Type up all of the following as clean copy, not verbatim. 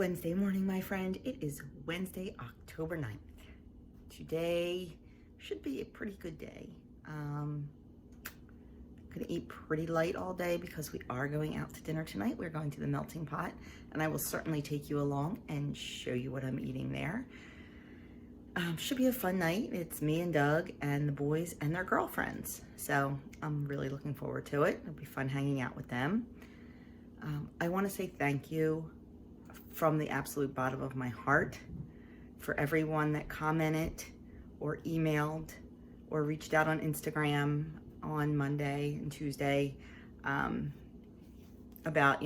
Wednesday morning, my friend. It is Wednesday, October 9th. Today should be a pretty good day. I'm gonna eat pretty light all day because we are going out to dinner tonight. We're going to the Melting Pot, and I will certainly take you along and show you what I'm eating there. Should be a fun night. It's me and Doug and the boys and their girlfriends. So I'm really looking forward to it. It'll be fun hanging out with them. I want to say thank you from the absolute bottom of my heart for everyone that commented or emailed or reached out on Instagram on Monday and Tuesday about,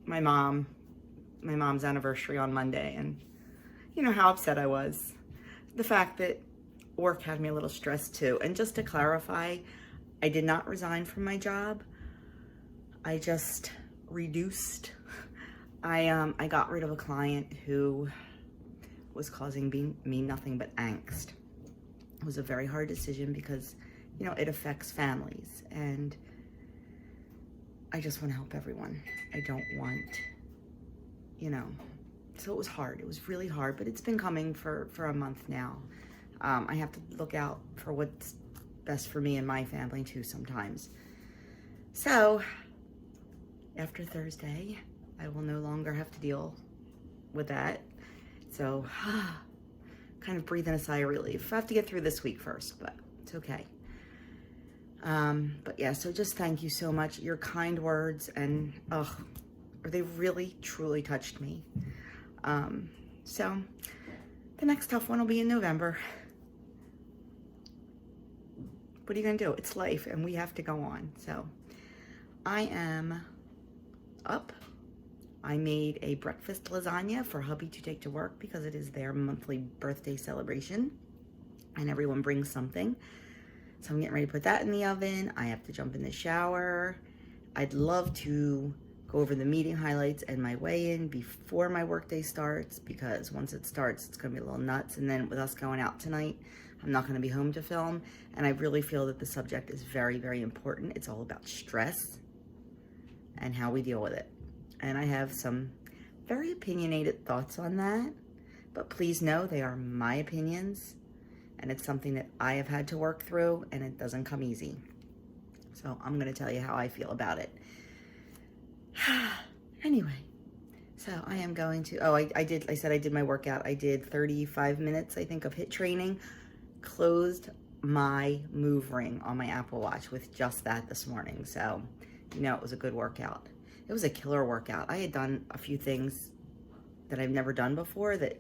my mom's anniversary on Monday, and how upset I was. The fact that work had me a little stressed too. And just to clarify, I did not resign from my job. I just reduced. I got rid of a client who was causing me nothing but angst. It was a very hard decision because, it affects families, and I just want to help everyone. I don't want, so it was hard. It was really hard, but it's been coming for a month now. I have to look out for what's best for me and my family too sometimes. So after Thursday, I will no longer have to deal with that. So kind of breathing a sigh of relief. I have to get through this week first, but it's okay. But yeah, so just thank you so much. Your kind words, and they really truly touched me. So the next tough one will be in November. What are you gonna do? It's life, and we have to go on. So I am up. I made a breakfast lasagna for hubby to take to work because it is their monthly birthday celebration, and everyone brings something. So I'm getting ready to put that in the oven. I have to jump in the shower. I'd love to go over the meeting highlights and my weigh-in before my workday starts, because once it starts, it's gonna be a little nuts. And then with us going out tonight, I'm not gonna be home to film. And I really feel that the subject is very, very important. It's all about stress and how we deal with it. And I have some very opinionated thoughts on that, but please know they are my opinions, and it's something that I have had to work through, and it doesn't come easy. So I'm gonna tell you how I feel about it. Anyway, so I am going to, I said I did my workout. I did 35 minutes, I think, of HIIT training. Closed my move ring on my Apple Watch with just that this morning. So, it was a good workout. It was a killer workout. I had done a few things that I've never done before, that,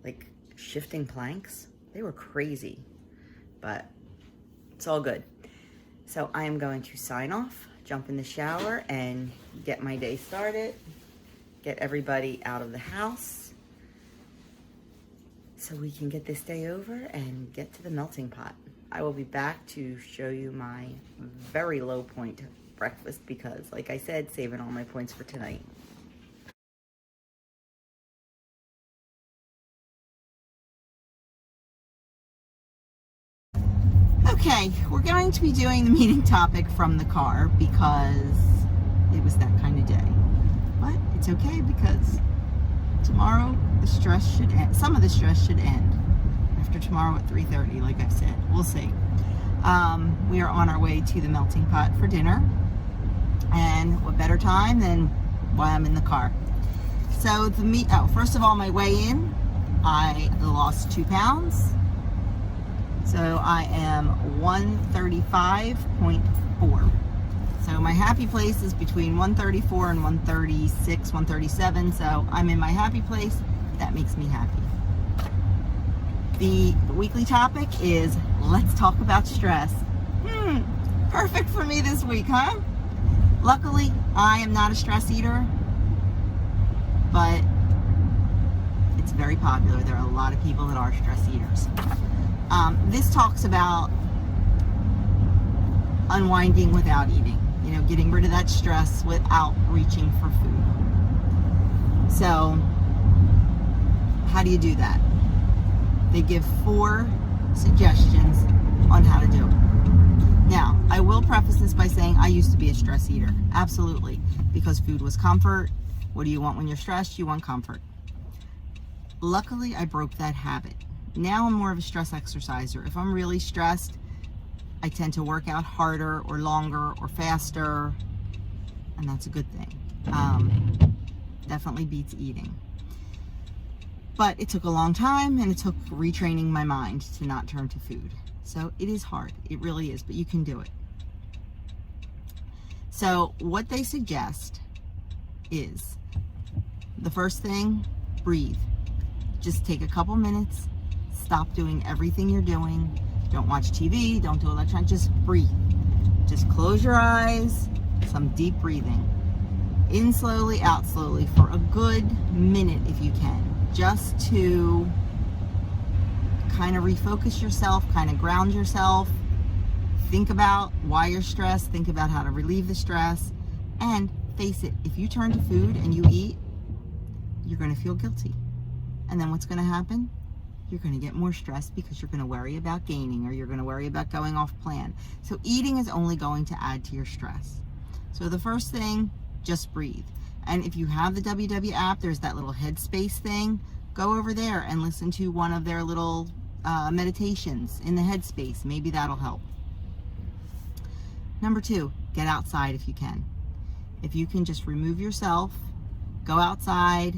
like shifting planks, they were crazy, but it's all good. So I am going to sign off, jump in the shower, and get my day started, get everybody out of the house so we can get this day over and get to the melting pot. I will be back to show you my very low point breakfast because, like I said, saving all my points for tonight. Okay, we're going to be doing the meeting topic from the car because it was that kind of day. But it's okay because tomorrow the stress should end. Some of the stress should end after tomorrow at 3:30, like I've said. We'll see. We are on our way to the melting pot for dinner. And what better time than while I'm in the car. So first of all, my weigh-in, I lost 2 pounds. So I am 135.4. So my happy place is between 134 and 136, 137. So I'm in my happy place. That makes me happy. The weekly topic is let's talk about stress. Perfect for me this week, huh? Luckily, I am not a stress eater, but it's very popular. There are a lot of people that are stress eaters. This talks about unwinding without eating, getting rid of that stress without reaching for food. So, how do you do that? They give 4 suggestions on how to do it. Now, I will preface this by saying I used to be a stress eater, absolutely, because food was comfort, What do you want when you're stressed? You want comfort. Luckily, I broke that habit. Now I'm more of a stress exerciser. If I'm really stressed, I tend to work out harder or longer or faster, and that's a good thing. Definitely beats eating. But it took a long time, and it took retraining my mind to not turn to food. So it is hard. It really is, but you can do it. So what they suggest is, the first thing, breathe. Just take a couple minutes, stop doing everything you're doing. Don't watch TV, don't do electronic, just breathe. Just close your eyes, some deep breathing. In slowly, out slowly for a good minute if you can, just to kind of refocus yourself, kind of ground yourself. Think about why you're stressed, think about how to relieve the stress, and face it, if you turn to food and you eat, you're going to feel guilty. And then what's going to happen? You're going to get more stressed because you're going to worry about gaining, or you're going to worry about going off plan. So eating is only going to add to your stress. So the first thing, just breathe. And if you have the WW app, there's that little headspace thing. Go over there and listen to one of their little meditations in the headspace. Maybe that'll help. Number 2, get outside if you can. If you can just remove yourself, go outside,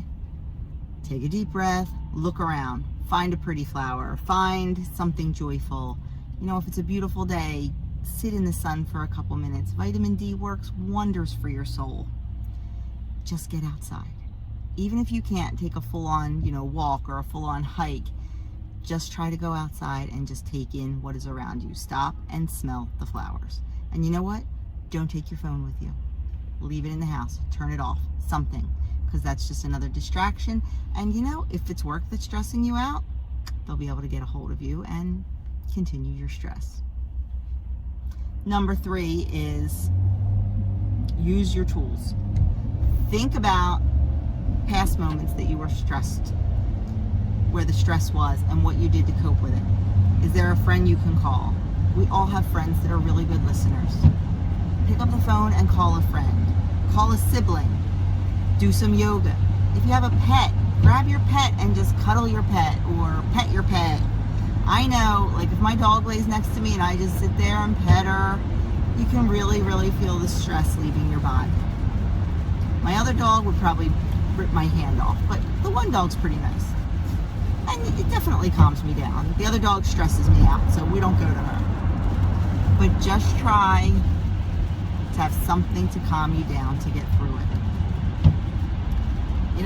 take a deep breath, look around, find a pretty flower, find something joyful. You know, if it's a beautiful day, sit in the sun for a couple minutes. Vitamin D works wonders for your soul. Just get outside. Even if you can't take a full-on, walk or a full-on hike, just try to go outside and just take in what is around you. Stop and smell the flowers. And you know what? Don't take your phone with you. Leave it in the house. Turn it off. Something. Because that's just another distraction. And if it's work that's stressing you out, they'll be able to get a hold of you and continue your stress. Number 3 is use your tools. Think about past moments that you were stressed, where the stress was and what you did to cope with it. Is there a friend you can call? We all have friends that are really good listeners. Pick up the phone and call a friend. Call a sibling. Do some yoga. If you have a pet, grab your pet and just cuddle your pet or pet your pet. I know, like if my dog lays next to me and I just sit there and pet her, you can really, really feel the stress leaving your body. My other dog would probably rip my hand off, but the one dog's pretty nice. And it definitely calms me down. The other dog stresses me out, so we don't go to her. But just try to have something to calm you down to get through it.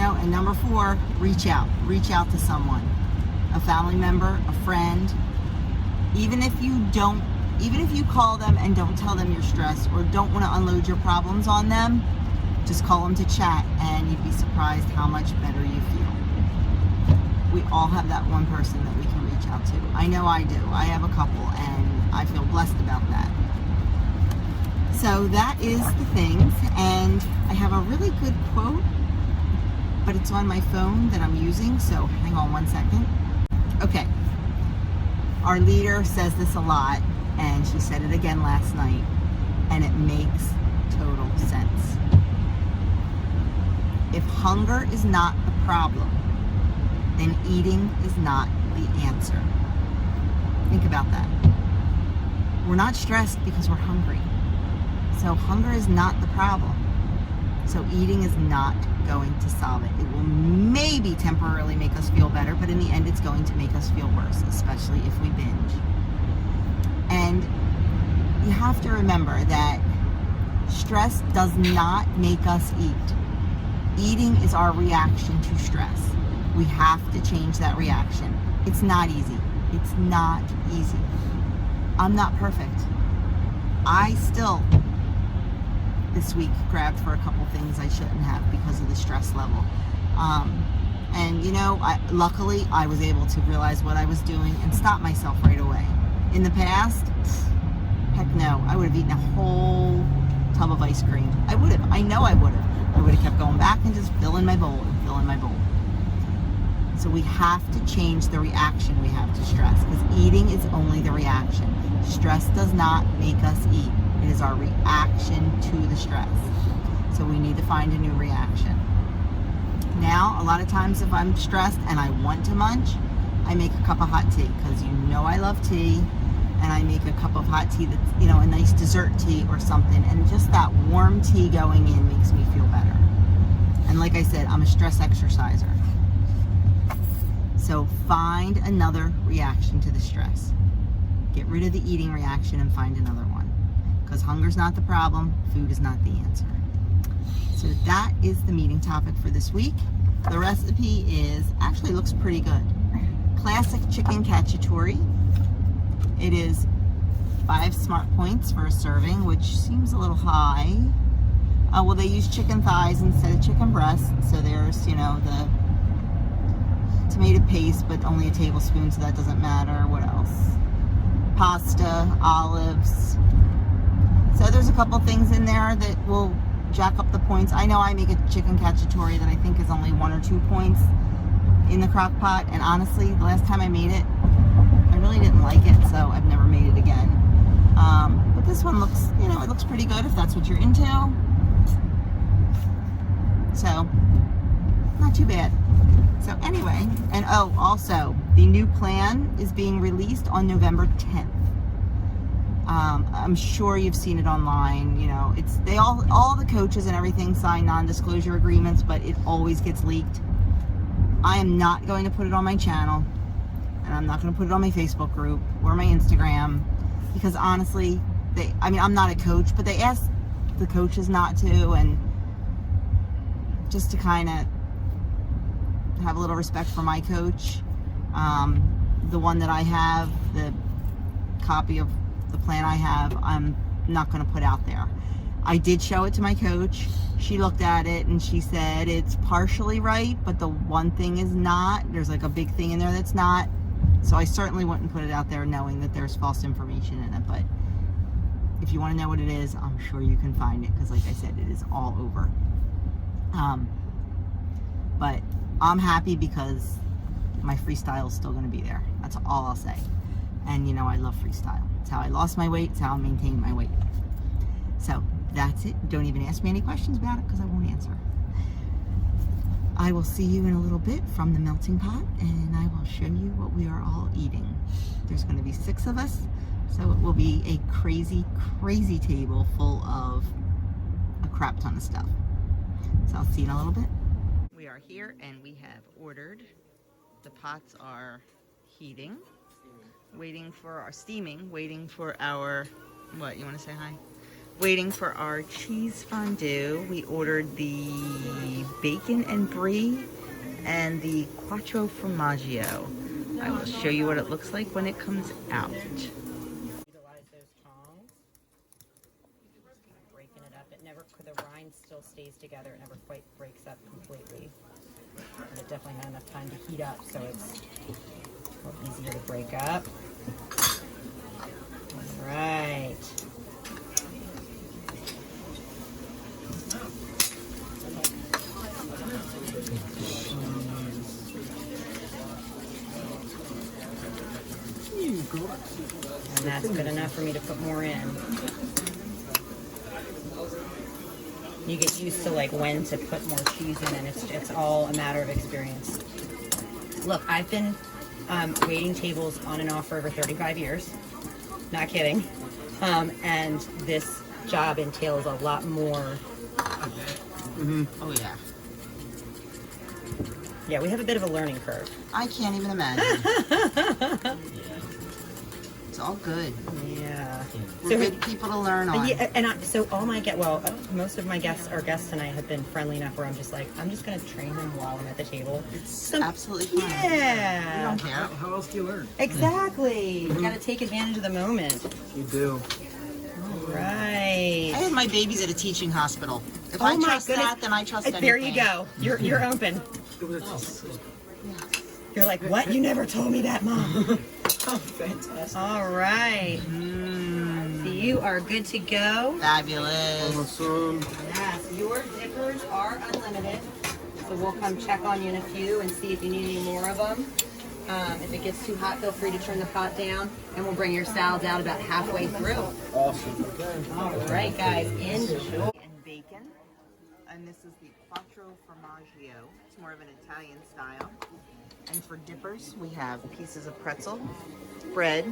And number 4, reach out. Reach out to someone. A family member, a friend. Even if you call them and don't tell them you're stressed or don't want to unload your problems on them, just call them to chat and you'd be surprised how much better you feel. We all have that one person that we can reach out to. I know I do. I have a couple and I feel blessed about that. So that is the things, and I have a really good quote, but it's on my phone that I'm using, so hang on one second. Okay. Our leader says this a lot, and she said it again last night, and it makes total sense. If hunger is not the problem, then eating is not the answer. Think about that. We're not stressed because we're hungry. So hunger is not the problem. So eating is not going to solve it. It will maybe temporarily make us feel better, but in the end it's going to make us feel worse, especially if we binge. And you have to remember that stress does not make us eat. Eating is our reaction to stress. We have to change that reaction. It's not easy. It's not easy. I'm not perfect. I still, this week, grabbed for a couple things I shouldn't have because of the stress level. Luckily, I was able to realize what I was doing and stop myself right away. In the past, heck no, I would have eaten a whole tub of ice cream. I would have. I know I would have. I would have kept going back and just filling my bowl and filling my bowl. So we have to change the reaction we have to stress, because eating is only the reaction. Stress does not make us eat. It is our reaction to the stress. So we need to find a new reaction. Now, a lot of times if I'm stressed and I want to munch, I make a cup of hot tea, because you know I love tea, and I make a cup of hot tea that's, you know, a nice dessert tea or something, and just that warm tea going in makes me feel better. And like I said, I'm a stress exerciser. So find another reaction to the stress. Get rid of the eating reaction and find another one. Because hunger's not the problem, food is not the answer. So that is the meeting topic for this week. The recipe actually looks pretty good. Classic chicken cacciatore. It is 5 smart points for a serving, which seems a little high. Well, they use chicken thighs instead of chicken breasts. So there's, you know, the tomato paste, but only a tablespoon, so that doesn't matter. What else? Pasta, olives. So there's a couple things in there that will jack up the points. I know I make a chicken cacciatore that I think is only 1 or 2 points in the crock pot, and honestly, the last time I made it, I really didn't like it, so I've never made it again. But this one looks, you know, it looks pretty good if that's what you're into. So, not too bad. So anyway, and oh, also, the new plan is being released on November 10th. I'm sure you've seen it online. You know, they all the coaches and everything sign non-disclosure agreements, but it always gets leaked. I am not going to put it on my channel, and I'm not going to put it on my Facebook group or my Instagram, because honestly, I'm not a coach, but they asked the coaches not to, and just to kind of have a little respect for my coach. The one that I have, the copy of the plan I have, I'm not going to put out there. I did show it to my coach. She looked at it and she said it's partially right, but the one thing is not. There's like a big thing in there that's not. So I certainly wouldn't put it out there knowing that there's false information in it. But if you want to know what it is, I'm sure you can find it, because like I said, it is all over. But I'm happy because my freestyle is still going to be there. That's all I'll say. And you know, I love freestyle. It's how I lost my weight. It's how I maintained my weight. So that's it. Don't even ask me any questions about it, because I won't answer. I will see you in a little bit from the melting pot, and I will show you what we are all eating. There's going to be 6 of us, so it will be a crazy, crazy table full of a crap ton of stuff. So I'll see you in a little bit. We are here and we have ordered. The pots are heating, waiting for our steaming, waiting for our, what, you want to say hi? Waiting for our cheese fondue. We ordered the bacon and brie and the quattro formaggio. I will show you what it looks like when it comes out. Utilize those tongs. Just kind of breaking it up. It never, the rind still stays together. It never quite breaks up completely. But it definitely had enough time to heat up, so it's a little easier to break up. All right. And that's good enough for me to put more in. You get used to like when to put more cheese in, and it's all a matter of experience. Look, I've been waiting tables on and off for over 35 years. Not kidding. And this job entails a lot more. Mm-hmm. Oh yeah. Yeah, we have a bit of a learning curve. I can't even imagine. It's all good. Yeah. We're so good people to learn on. Yeah, and so all my most of my guests tonight have been friendly enough where I'm just like, I'm just going to train them while I'm at the table. It's absolutely fine. Yeah. You don't care. How else do you learn? Exactly. You got to take advantage of the moment. You do. All right. I had my babies at a teaching hospital. If I trust that, then I trust anything. There you go. You're open. You're like, what? You never told me that, Mom. Oh, fantastic. All right. So you are good to go. Fabulous. Awesome. Yes, your zippers are unlimited. So we'll come check on you in a few and see if you need any more of them. If it gets too hot, feel free to turn the pot down, and we'll bring your salads out about halfway through. Awesome. All right, guys, enjoy. And bacon. and this is the quattro formaggio. It's more of an Italian style. And for dippers, we have pieces of pretzel, bread,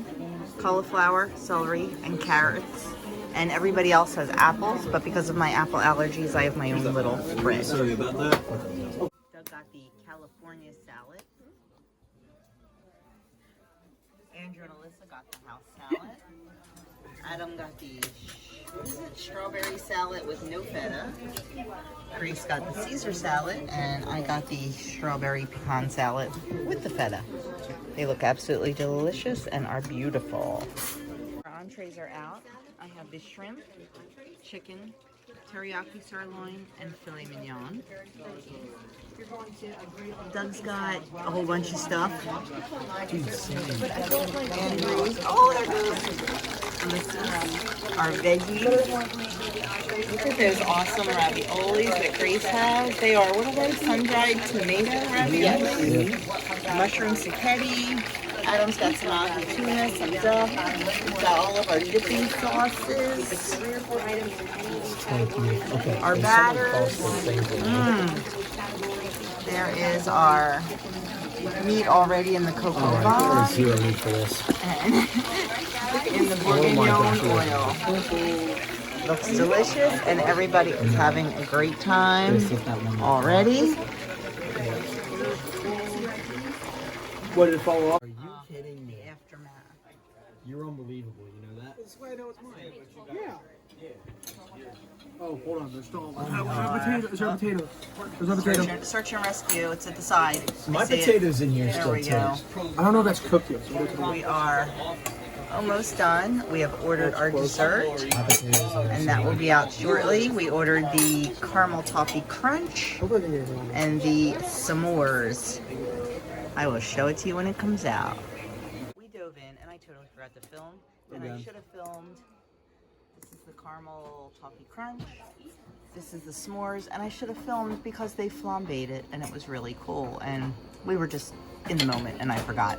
cauliflower, celery, and carrots. And everybody else has apples, but because of my apple allergies, I have my own little bread. Sorry about that. Doug got the California salad. Andrew and Alyssa got the house salad. Adam got the strawberry salad with no feta. Grace got the Caesar salad, and I got the strawberry pecan salad with the feta. They look absolutely delicious and are beautiful. Our entrees are out. I have the shrimp, chicken, teriyaki sirloin, and filet mignon. Doug's got a whole bunch of stuff. Oh, there goes. And this is our veggies. Look at those awesome raviolis that Grace has. They are, what are they? Sun-dried tomato raviolis. Mushroom spaghetti. Adam's got some ahi tuna, some duck. We've got all of our dipping sauces. Okay. Our batters. There is our meat already in the cocoa bun. Zero need for this. And in the bourguignon oil. Looks delicious, and everybody is having a great time already. What did it fall off? Are you kidding me? The aftermath. You're unbelievable, you know that? That's why I know it's mine. Yeah. Oh, hold on. There's still Oh, There's a potato. There's a potato. Search and rescue. It's at the side. My I see it. potatoes in here There still we go. toast. I don't know if that's cooked yet. We are almost done. We have ordered our dessert, My potatoes are and that will be out shortly. We ordered the caramel toffee crunch and the s'mores. I will show it to you when it comes out. We dove in, and I totally forgot to film, and I should have filmed. This is the caramel toffee crunch. This is the s'mores, and I should have filmed because they flambéed it, and it was really cool, and we were just in the moment, and I forgot.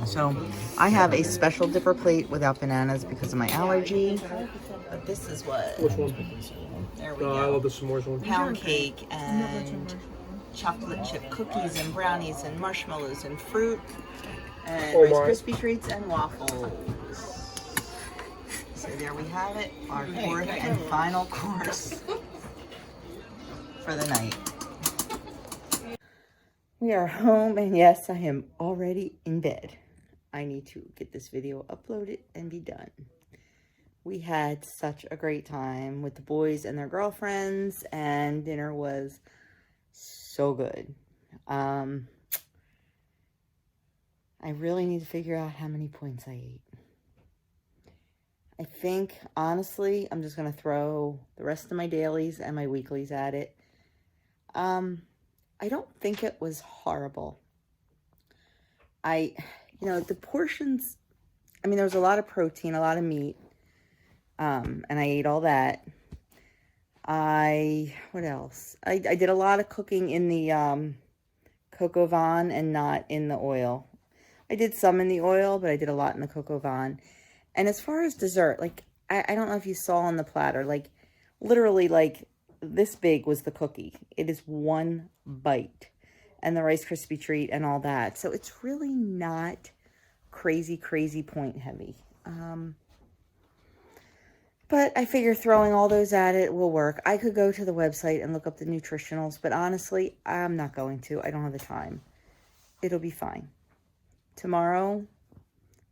So I have a special dipper plate without bananas because of my allergy, but this is what. Which one? There we I go. love the s'mores one. Pound cake and chocolate chip cookies and brownies and marshmallows and fruit and Rice Krispie treats and waffles. So there we have it, our fourth and final course for the night. We are home, and yes, I am already in bed. I need to get this video uploaded and be done. We had such a great time with the boys and their girlfriends, and dinner was so good. I really need to figure out how many points I ate. I think, honestly, I'm just going to throw the rest of my dailies and my weeklies at it. I don't think it was horrible. The portions, I mean, there was a lot of protein, a lot of meat, and I ate all that. What else? I did a lot of cooking in the coco van and not in the oil. I did some in the oil, but I did a lot in the coco van. And as far as dessert, like, I don't know if you saw on the platter, like, literally, like, this big was the cookie. It is one bite. And the Rice Krispie treat and all that. So it's really not crazy, crazy point heavy. But I figure throwing all those at it will work. I could go to the website and look up the nutritionals, but honestly, I'm not going to. I don't have the time. It'll be fine. Tomorrow,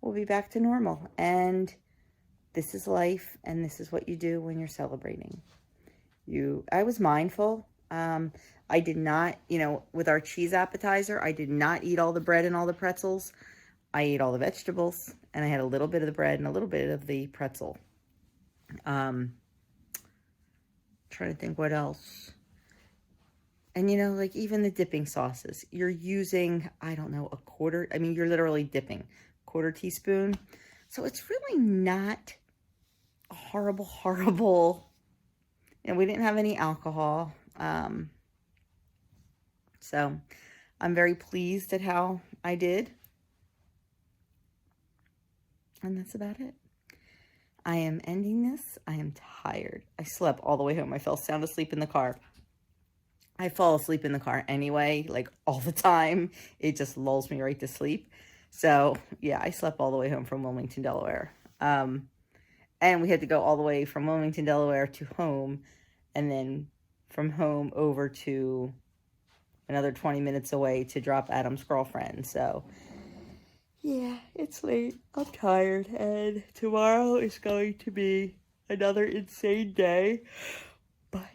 we'll be back to normal. And this is life, and this is what you do when you're celebrating. I was mindful. I did not, with our cheese appetizer, I did not eat all the bread and all the pretzels. I ate all the vegetables, and I had a little bit of the bread and a little bit of the pretzel. Trying to think what else. And, like even the dipping sauces, you're using, I don't know, you're literally dipping quarter teaspoon. So it's really not a horrible, we didn't have any alcohol. So I'm very pleased at how I did. And that's about it. I am ending this. I am tired. I slept all the way home. I fell sound asleep in the car. I fall asleep in the car anyway, like all the time. It just lulls me right to sleep. So, yeah, I slept all the way home from Wilmington, Delaware. And we had to go all the way from Wilmington, Delaware to home, and then from home over to another 20 minutes away to drop Adam's girlfriend. So, yeah, it's late. I'm tired, and tomorrow is going to be another insane day. But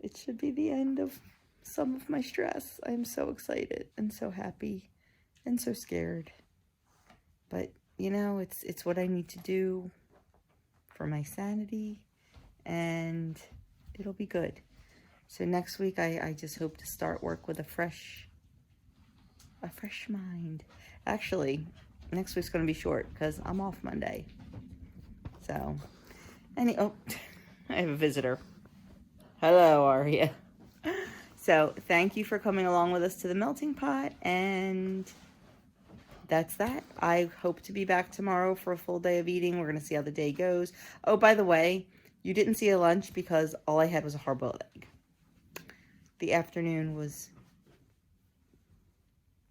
it should be the end of some of my stress. I'm so excited and so happy and so scared. But, you know, it's what I need to do for my sanity, and it'll be good. So next week, I just hope to start work with a fresh mind. Actually, next week's going to be short because I'm off Monday. So, oh, I have a visitor. Hello, Aria. So, thank you for coming along with us to the melting pot, and that's that. I hope to be back tomorrow for a full day of eating. We're going to see how the day goes. Oh, by the way, you didn't see a lunch because all I had was a hard-boiled egg. The afternoon was,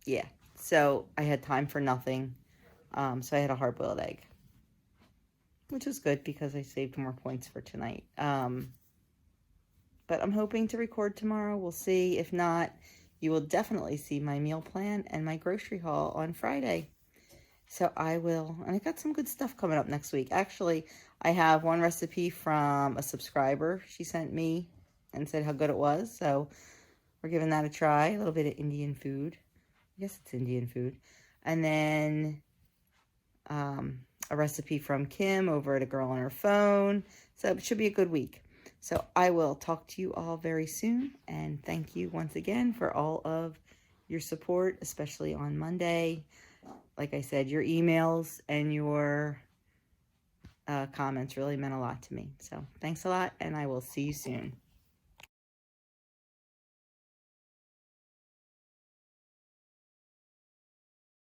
yeah. So, I had time for nothing. So, I had a hard-boiled egg, which was good because I saved more points for tonight. But I'm hoping to record tomorrow. We'll see. If not, you will definitely see my meal plan and my grocery haul on Friday. So I will, and I got some good stuff coming up next week. Actually, I have one recipe from a subscriber. She sent me and said how good it was. So we're giving that a try. A little bit of Indian food. I guess it's Indian food. And then a recipe from Kim over at A Girl on Her Phone. So it should be a good week. So I will talk to you all very soon, and thank you once again for all of your support, especially on Monday. Like I said, your emails and your comments really meant a lot to me. So thanks a lot, and I will see you soon.